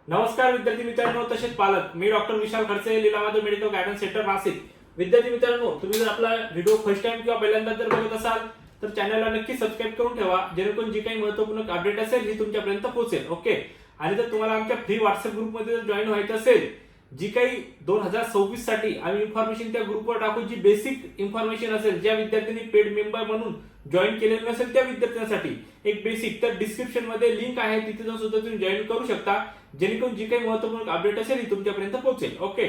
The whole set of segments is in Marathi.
नमस्कार विद्यार्थी मित्रांनो तसेच पालक, मी doctor Vishal Khadse, Leelamadhav medical guidance centre Nashik. विद्यार्थी मित्रांनो, तुम्ही जर आपला व्हिडिओ फर्स्ट टाइम किंवा पहिल्यांदा जर बघत असाल तर चॅनलला नक्की सबस्क्राईब करून ठेवा, जेणेकरून जी काही महत्त्वपूर्ण अपडेट असेल ही तुमच्यापर्यंत पोहोचेल. ओके. आणि जर तुम्हाला आमच्या फ्री व्हॉट्सअप ग्रुपमध्ये जर जॉईन व्हायचं असेल, जी काही 2026 साठी आम्ही इन्फॉर्मेशन त्या ग्रुपवर टाकू, जी बेसिक इन्फॉर्मेशन असेल, ज्या विद्यार्थ्यांनी पेड मेंबर म्हणून जॉईन केलेलं नसेल त्या विद्यार्थ्यांसाठी एक बेसिक, तर डिस्क्रिप्शन मध्ये लिंक आहे, तिथे जाऊन सुद्धा तुम्ही जॉईन करू शकता, जेणेकरून जी काही महत्त्वपूर्ण अपडेट असेल ही तुमच्यापर्यंत पोहोचेल. ओके.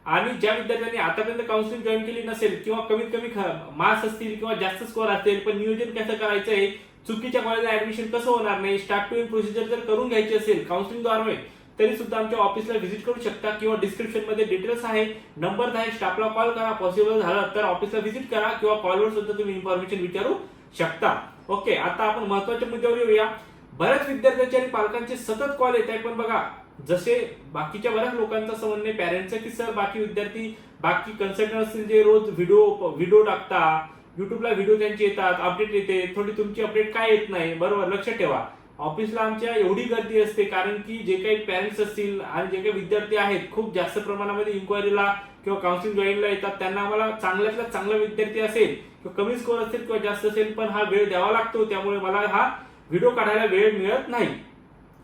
आणि ज्या विद्यार्थ्यांनी आतापर्यंत काउन्सिलिंग जॉईन केली नसेल किंवा कमीत कमी मार्क्स असतील किंवा जास्त स्कोअर असेल, पण नियोजन कसं करायचं आहे, चुकीच्या कॉलेजला ऍडमिशन कसं होणार नाही, स्टार्ट टू एंड प्रोसिजर जर करून घ्यायची असेल काउन्सिलिंगद्वारे, तरी सुद्धा आमच्या ऑफिसला व्हिजिट करू शकता किंवा डिस्क्रिप्शन मध्ये डिटेल्स आहे, नंबर आहे, स्टाफला कॉल करा, पॉसिबल झालं तर ऑफिसला व्हिजिट करा किंवा कॉलवर सुद्धा तुम्ही इन्फॉर्मेशन विचारू शकता. ओके. आता आपण महत्त्वाच्या मुद्द्यावर येऊया. बऱ्याच विद्यार्थ्यांचे आणि पालकांचे सतत कॉल येत आहे, पण बघा जसे बाकीच्या बऱ्याच लोकांचं असं म्हणणं आहे पॅरेंट्सचं की सर बाकी विद्यार्थी बाकी कन्सल्टंट असतील जे रोज व्हिडिओ टाकता, युट्यूबला व्हिडिओ त्यांचे येतात, अपडेट येते, थोडी तुमची अपडेट काय येत नाही. बरोबर, लक्ष ठेवा. ऑफिसला आमच्या एवढी गर्दी असते कारण की जे काही पॅरेंट्स असतील आणि जे काही विद्यार्थी आहेत खूप जास्त प्रमाणामध्ये इन्क्वायरीला किंवा काउन्सिलिंग जॉईनला येतात, त्यांना आम्हाला चांगल्यातला चांगला विद्यार्थी असेल किंवा कमी स्कोअर असेल किंवा जास्त असेल, पण हा वेळ द्यावा लागतो, त्यामुळे मला हा व्हिडिओ काढायला वेळ मिळत नाही.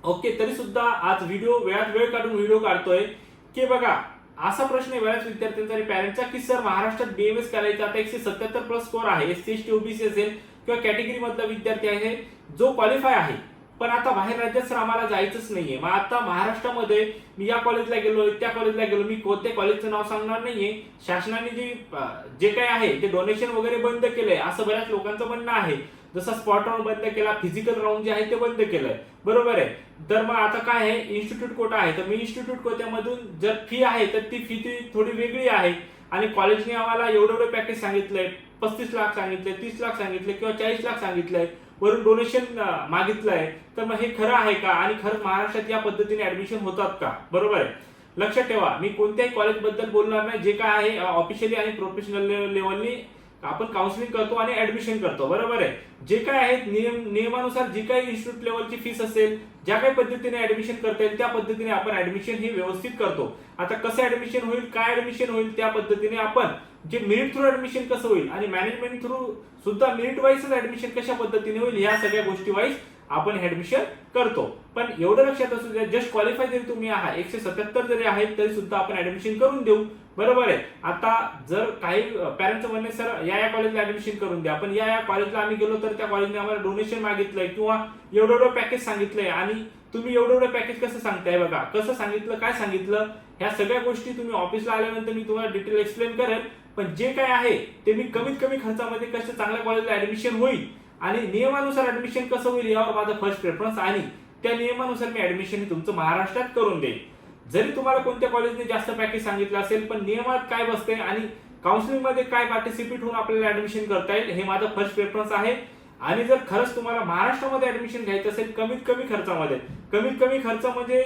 ओके. तरी सुद्धा आज वेळात वेळ काढून व्हिडिओ काढतोय की बघा असा प्रश्न आहे बऱ्याच विद्यार्थ्यांचा आणि पॅरेंटचा की सर महाराष्ट्रात बीएमएस करायचा, आता 177 प्लस स्कोअर आहे, एससी एसटी ओबीसी असेल किंवा कॅटेगरी मधला विद्यार्थी आहे जो क्वालिफाय आहे, पण आता बाहेर राज्यात सर आम्हाला जायचंच नाहीये. मग आता महाराष्ट्रामध्ये मी या कॉलेजला गेलो, त्या कॉलेजला गेलो, मी कोणत्या कॉलेजचं नाव सांगणार नाहीये, शासनाने जे काही आहे ते डोनेशन वगैरे बंद केलंय असं बऱ्याच लोकांचं म्हणणं आहे. जसं स्पॉट राऊंड बंद केला, फिजिकल राऊंड जे आहे ते बंद केलंय. बरोबर आहे. तर मग आता काय आहे, इन्स्टिट्यूट कोटा आहे, तर मी इन्स्टिट्यूट कोट्यामधून जर फी आहे तर ती फी थोडी वेगळी आहे आणि कॉलेजने आम्हाला एवढं पॅकेज सांगितलंय, 35 लाख सांगितलंय, 30 लाख सांगितले किंवा 40 लाख सांगितलंय, वरून डोनेशन मागितलंय. तर मग हे खरं आहे का आणि खरंच महाराष्ट्रात या पद्धतीने ऍडमिशन होतात का? बरोबर आहे. लक्षात ठेवा, मी कोणत्याही कॉलेज बद्दल बोलणार नाही, जे काय आहे ऑफिशियली आणि प्रोफेशनल लेवलनी आपण काउन्सिलिंग करतो आणि ऍडमिशन करतो. बरोबर आहे. जे काय आहे नियमानुसार जी काही इन्स्टिट्यूट लेवलची फीस असेल, ज्या काही पद्धतीने ऍडमिशन करता येईल त्या पद्धतीने आपण ऍडमिशन ही व्यवस्थित करतो. आता कसं ऍडमिशन होईल, काय ऍडमिशन होईल, त्या पद्धतीने आपण जे मेरिट थ्रू ऍडमिशन कसं होईल आणि मॅनेजमेंट थ्रू सुद्धा मेरिट वाईज ऍडमिशन कशा पद्धतीने होईल, या सगळ्या गोष्टी वाईज आपण ऍडमिशन करतो. पण एवढं लक्षात असू द्या, जस्ट क्वालिफाय जरी तुम्ही आहात, 177 जरी आहेत, तरी सुद्धा आपण ऍडमिशन करून देऊ. बरोबर आहे. आता जर काही पॅरेंट्स म्हणणे सर या कॉलेजला ऍडमिशन करून द्या, पण या कॉलेजला आम्ही गेलो तर त्या कॉलेजने आम्हाला डोनेशन मागितलंय किंवा एवढं पॅकेज सांगितलंय आणि तुम्ही एवढं पॅकेज कसं सांगताय, बघा कसं सांगितलं, काय सांगितलं, ह्या सगळ्या गोष्टी तुम्ही ऑफिसला आल्यानंतर मी तुम्हाला डिटेल एक्सप्लेन करेन. पण जे काय आहे ते मी कमीत कमी खर्चामध्ये कसं चांगल्या कॉलेजला ऍडमिशन होईल आणि नियमानुसार ऍडमिशन कसं होईल यावर माझं फर्स्ट प्रेफरन्स आणि त्या नियमानुसार मी ऍडमिशन तुमचं महाराष्ट्रात करून देईन. जरी तुम्हाला कोणत्या कॉलेजने जास्त पॅकेज सांगितलं असेल, पण नियमात काय बसते आणि काउन्सिलिंग मध्ये काय पार्टिसिपेट होऊन आपल्याला ऍडमिशन करता येईल, हे माझं फर्स्ट प्रेफरन्स आहे. आणि जर खरंच तुम्हाला महाराष्ट्रामध्ये ऍडमिशन घ्यायचं असेल कमीत कमी खर्च म्हणजे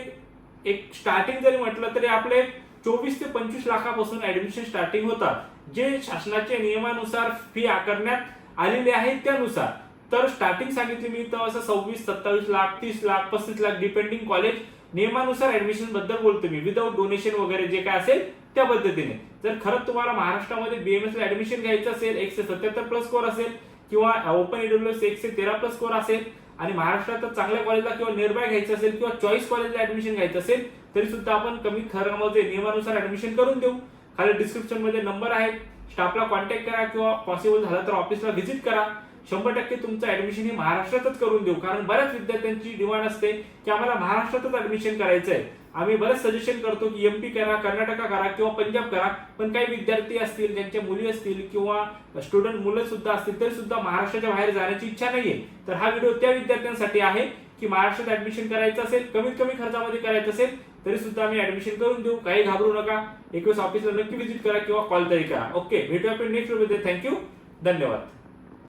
एक स्टार्टिंग जरी म्हटलं तरी आपले 24 ते 25 लाखापासून ऍडमिशन स्टार्टिंग होतात, जे शासनाच्या नियमानुसार फी आकारण्यात आलेली आहे त्यानुसार. तर स्टार्टिंग सांगितली मी तर असं 26, 27 लाख, 30 लाख, 35 लाख डिपेंडिंग कॉलेज नियमानुसार ऍडमिशन बद्दल बोलतो मी, विदाउट डोनेशन वगैरे जे काय असेल त्या पद्धतीने. जर खरंच तुम्हाला महाराष्ट्रामध्ये बीएमएस ला ऍडमिशन घ्यायचं असेल, 177 प्लस स्कोअर असेल किंवा ओपन ईडब्ल्यूएस 113 प्लस स्कोअर असेल आणि महाराष्ट्रात चांगल्या कॉलेजला किंवा नियरबाय घ्यायचं असेल किंवा चॉईस कॉलेजला ऍडमिशन घ्यायचं असेल, तरी सुद्धा आपण कमी खर्चामध्ये नियमानुसार ऍडमिशन करून देऊ. खाली डिस्क्रिप्शन मध्ये नंबर आहे, स्टाफला कॉन्टॅक्ट करा किंवा पॉसिबल झालं तर ऑफिसला व्हिजिट करा. 100% तुमचं ऍडमिशन हे महाराष्ट्रातच करून देऊ, कारण बऱ्याच विद्यार्थ्यांची डिमांड असते की आम्हाला महाराष्ट्रातच ऍडमिशन करायचं आहे. आम्ही बरेच सजेशन करतो की एमपी करा, कर्नाटका करा किंवा पंजाब करा, पण काही विद्यार्थी असतील, ज्यांच्या मुली असतील किंवा स्टुडंट मुलं सुद्धा असतील, तरी सुद्धा महाराष्ट्राच्या बाहेर जाण्याची इच्छा नाहीये. तर हा व्हिडिओ त्या विद्यार्थ्यांसाठी आहे की महाराष्ट्रात ऍडमिशन करायचं असेल, कमीत कमी खर्चामध्ये करायचं असेल, तरी सुद्धा आम्ही ऍडमिशन करून देऊ. काही घाबरू नका. एक वेळेस ऑफिसला नक्की व्हिजिट करा किंवा कॉल तरी करा. ओके. भेटूया आपण नेक्स्ट व्हिडिओमध्ये. थँक्यू. धन्यवाद.